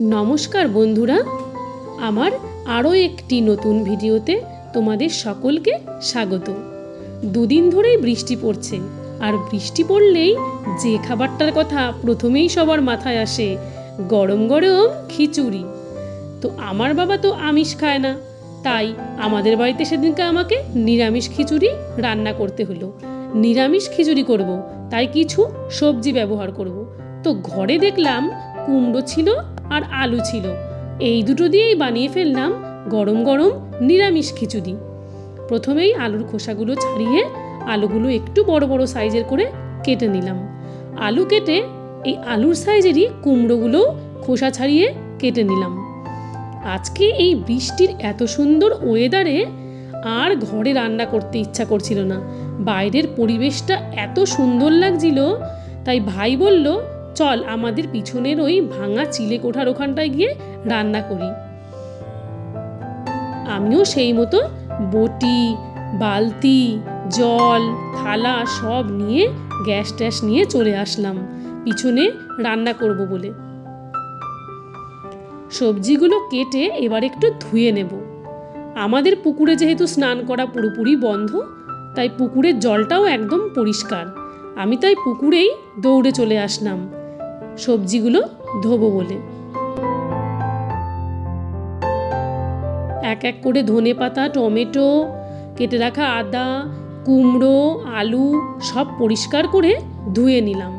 নমস্কার বন্ধুরা, আমার আরও একটি নতুন ভিডিওতে তোমাদের সকলকে স্বাগত। দুদিন ধরেই বৃষ্টি পড়ছে, আর বৃষ্টি পড়লেই যে খাবারটার কথা প্রথমেই সবার মাথায় আসে, গরম গরম খিচুড়ি। তো আমার বাবা তো আমিষ খায় না, তাই আমাদের বাড়িতে সেদিনকে আমাকে নিরামিষ খিচুড়ি রান্না করতে হলো। নিরামিষ খিচুড়ি করব, তাই কিছু সবজি ব্যবহার করব। তো ঘরে দেখলাম কুমড়ো ছিল আর আলু ছিল, এই দুটো দিয়েই বানিয়ে ফেললাম গরম গরম নিরামিষ খিচুড়ি। প্রথমেই আলুর খোসাগুলো ছাড়িয়ে আলুগুলো একটু বড় বড় সাইজের করে কেটে নিলাম। আলু কেটে এই আলুর সাইজেরই কুমড়োগুলো খোসা ছাড়িয়ে কেটে নিলাম। আজকে এই বৃষ্টির এত সুন্দর ওয়েদারে আর ঘরে রান্না করতে ইচ্ছা করছিল না। বাইরের পরিবেশটা এত সুন্দর লাগছিল, তাই ভাই বলল, চল আমাদের পিছনের ওই ভাঙা চিলে কোঠার ওখানটায় গিয়ে রান্না করি। আমিও সেই মতো বটি, বালতি, জল, থালা সব নিয়ে গ্যাস ট্যাস নিয়ে চলে আসলাম পিছনে রান্না করব বলে। সবজিগুলো কেটে এবার একটু ধুয়ে নেব। আমাদের পুকুরে যেহেতু স্নান করা পুরোপুরি বন্ধ, তাই পুকুরের জলটাও একদম পরিষ্কার। আমি তাই পুকুরেই দৌড়ে চলে আসলাম সবজিগুলো ধোবো বলে। এক এক করে ধনেপাতা, টমেটো, কেটে রাখা আদা, কুমড়ো, আলু সব পরিষ্কার করে ধুয়ে নিলাম।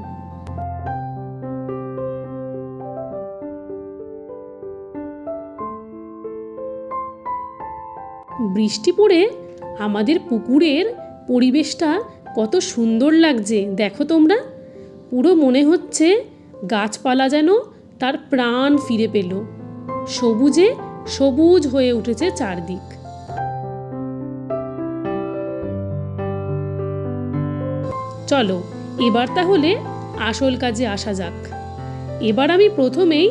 বৃষ্টি পড়ে আমাদের পুকুরের পরিবেশটা কত সুন্দর লাগছে দেখো তোমরা। পুরো মনে হচ্ছে গাছপালা যেন তার প্রাণ ফিরে পেল, সবুজে সবুজ হয়ে উঠেছে চারদিক। চলো এবার তাহলে আসল কাজে আসা যাক। এবার আমি প্রথমেই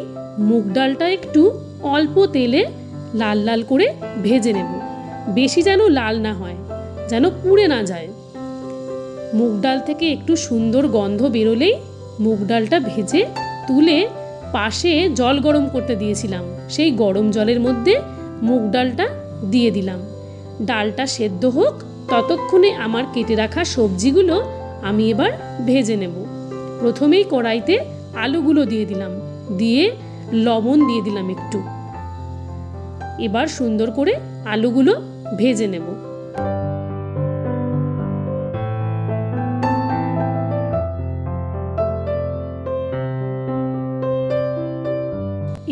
মুগ ডালটা একটু অল্প তেলে লাল লাল করে ভেজে নেব। বেশি যেন লাল না হয়, যেন পুড়ে না যায়। মুগ ডাল থেকে একটু সুন্দর গন্ধ বেরোলেই মুগ ডালটা ভেজে তুলে পাশে জল গরম করতে দিয়েছিলাম, সেই গরম জলের মধ্যে মুগ ডালটা দিয়ে দিলাম। ডালটা সেদ্ধ হোক, ততক্ষণে আমার কেটে রাখা সবজিগুলো আমি এবার ভেজে নেব। প্রথমেই কড়াইতে আলুগুলো দিয়ে দিলাম, দিয়ে লবণ দিয়ে দিলাম একটু। এবার সুন্দর করে আলুগুলো ভেজে নেব।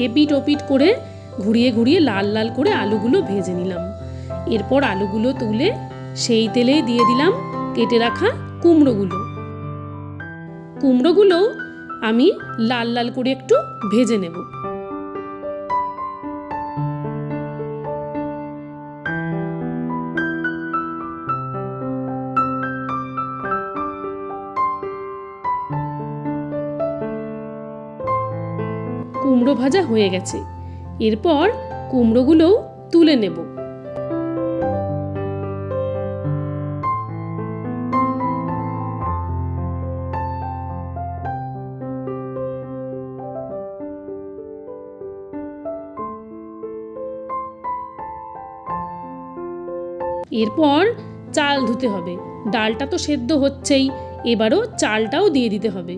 এপিট ওপিট করে ঘুরিয়ে ঘুরিয়ে লাল লাল করে আলুগুলো ভেজে নিলাম। এরপর আলুগুলো তুলে সেই তেলেই দিয়ে দিলাম কেটে রাখা কুমড়োগুলো আমি লাল লাল করে একটু ভেজে নেব। কুমড়ো ভাজা হয়ে গেছে, এরপর কুমড়োগুলোও তুলে নেব। এরপর চাল ধুতে হবে। ডালটা তো সেদ্ধ হচ্ছেই, এবারও চালটাও দিয়ে দিতে হবে।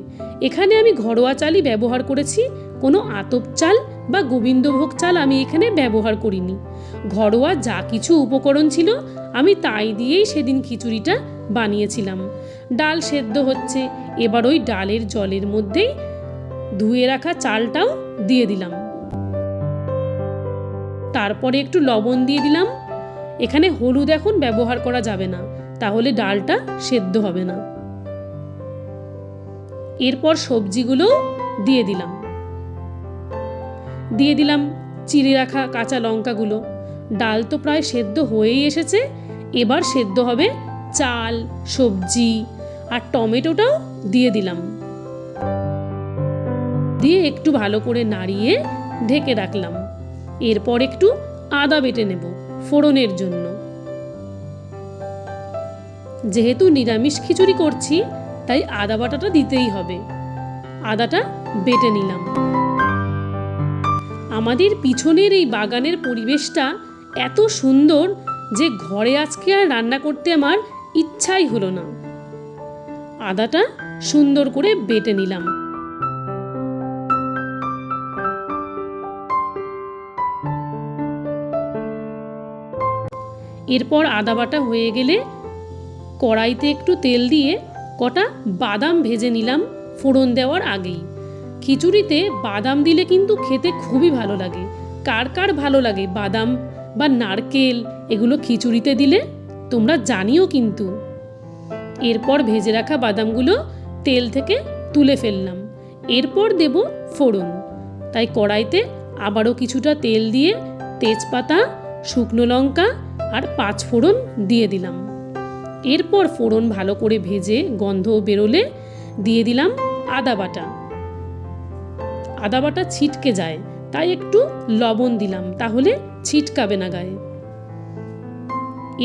এখানে আমি ঘরোয়া চালই ব্যবহার করেছি, কোনো আতপ চাল বা গোবিন্দভোগ চাল আমি এখানে ব্যবহার করিনি। ঘরোয়া যা কিছু উপকরণ ছিল আমি তাই দিয়েই সেদিন খিচুড়িটা বানিয়েছিলাম। ডাল সেদ্ধ হচ্ছে, এবার ওই ডালের জলের মধ্যেই ধুয়ে রাখা চালটাও দিয়ে দিলাম। তারপরে একটু লবণ দিয়ে দিলাম। এখানে হলুদ এখন ব্যবহার করা যাবে না, তাহলে ডালটা সেদ্ধ হবে না। এরপর সবজিগুলো দিয়ে দিলাম চিড়ে রাখা কাঁচা লঙ্কাগুলো। ডাল তো প্রায় সেদ্ধ হয়েই এসেছে, এবার সেদ্ধ হবে চাল, সবজি আর টমেটোটাও দিয়ে দিলাম। দিয়ে একটু ভালো করে নাড়িয়ে ঢেকে রাখলাম। এরপর একটু আদা বেটে নেব ফোড়নের জন্য। যেহেতু নিরামিষ খিচুড়ি করছি, তাই আদা বাটাটা দিতেই হবে। আদাটা বেটে নিলাম। আমাদের পিছনের এই বাগানের পরিবেশটা এত সুন্দর যে ঘরে আজকে আর রান্না করতে আমার ইচ্ছাই হলো না। আদাটা সুন্দর করে বেটে নিলাম। এরপর আদা বাটা হয়ে গেলে কড়াইতে একটু তেল দিয়ে কটা বাদাম ভেজে নিলাম ফোড়ন দেওয়ার আগেই। খিচুড়িতে বাদাম দিলে কিন্তু খেতে খুবই ভালো লাগে। কার কার ভালো লাগে বাদাম বা নারকেল এগুলো খিচুড়িতে দিলে তোমরা জানিও কিন্তু। এরপর ভেজে রাখা বাদামগুলো তেল থেকে তুলে ফেললাম। এরপর দেব ফোড়ন। তাই কড়াইতে আবারও কিছুটা তেল দিয়ে তেজপাতা, শুকনো লঙ্কা আর 5 ফোড়ন দিয়ে দিলাম। এরপর ফোড়ন ভালো করে ভেজে গন্ধ বেরোলে দিয়ে দিলাম আদা বাটা। আদা বাটা ছিটকে যায় তাই একটু লবণ দিলাম, তাহলে ছিটকাবে না গায়ে।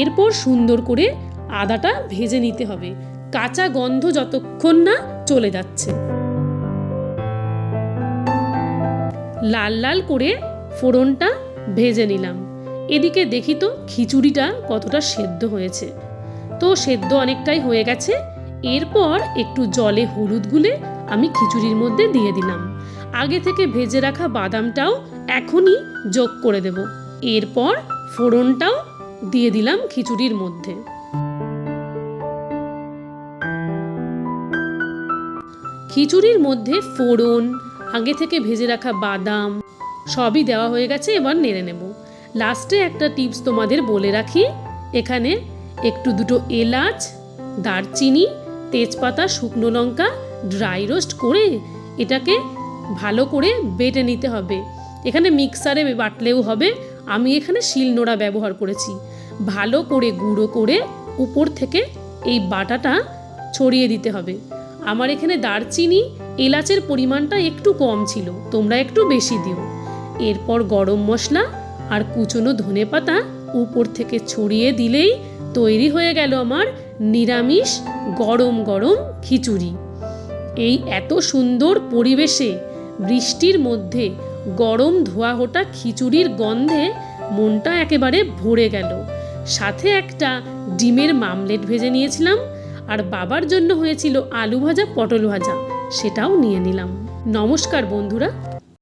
এরপর সুন্দর করে আদাটা ভেজে নিতে হবে, কাঁচা গন্ধ যতক্ষণ না চলে যাচ্ছে। লাল লাল করে ফোড়নটা ভেজে নিলাম। এদিকে দেখি তো খিচুড়িটা কতটা সেদ্ধ হয়েছে। তো সেদ্ধ অনেকটাই হয়ে গেছে। এরপর একটু জলে হলুদ গুলে আমি খিচুড়ির মধ্যে দিয়ে দিলাম। আগে থেকে ভেজে রাখা বাদামটাও এখনই যোগ করে দেব। এরপর ফোড়নটাও দিয়ে দিলাম খিচুড়ির মধ্যে। খিচুড়ির মধ্যে ফোড়ন, আগে থেকে ভেজে রাখা বাদাম সবই দেওয়া হয়ে গেছে। এবার নেড়ে নেব। লাস্টে একটা টিপস তোমাদের বলে রাখি, এখানে একটু দুটো এলাচ, দারচিনি, তেজপাতা, শুকনো লঙ্কা ড্রাই রোস্ট করে এটাকে ভালো করে বেটে নিতে হবে। এখানে মিক্সারে বাটলেও হবে, আমি এখানে শিলনোড়া ব্যবহার করেছি। ভালো করে গুঁড়ো করে উপর থেকে এই বাটাটা ছড়িয়ে দিতে হবে। আমার এখানে দারচিনি, এলাচের পরিমাণটা একটু কম ছিল, তোমরা একটু বেশি দিও। এরপর গরম মশলা আর কুচনো ধনেপাতা উপর থেকে ছড়িয়ে দিলেই তৈরি হয়ে গেল আমার নিরামিষ গরম গরম খিচুড়ি। এই এত সুন্দর পরিবেশে বৃষ্টির মধ্যে গরম ধোয়া ওঠা খিচুড়ির গন্ধে মনটা একেবারে ভরে গেল। সাথে একটা ডিমের মামলেট ভেজে নিয়েছিলাম, আর বাবার জন্য হয়েছিল আলু ভাজা, পটল ভাজা, সেটাও নিয়ে নিলাম। নমস্কার বন্ধুরা।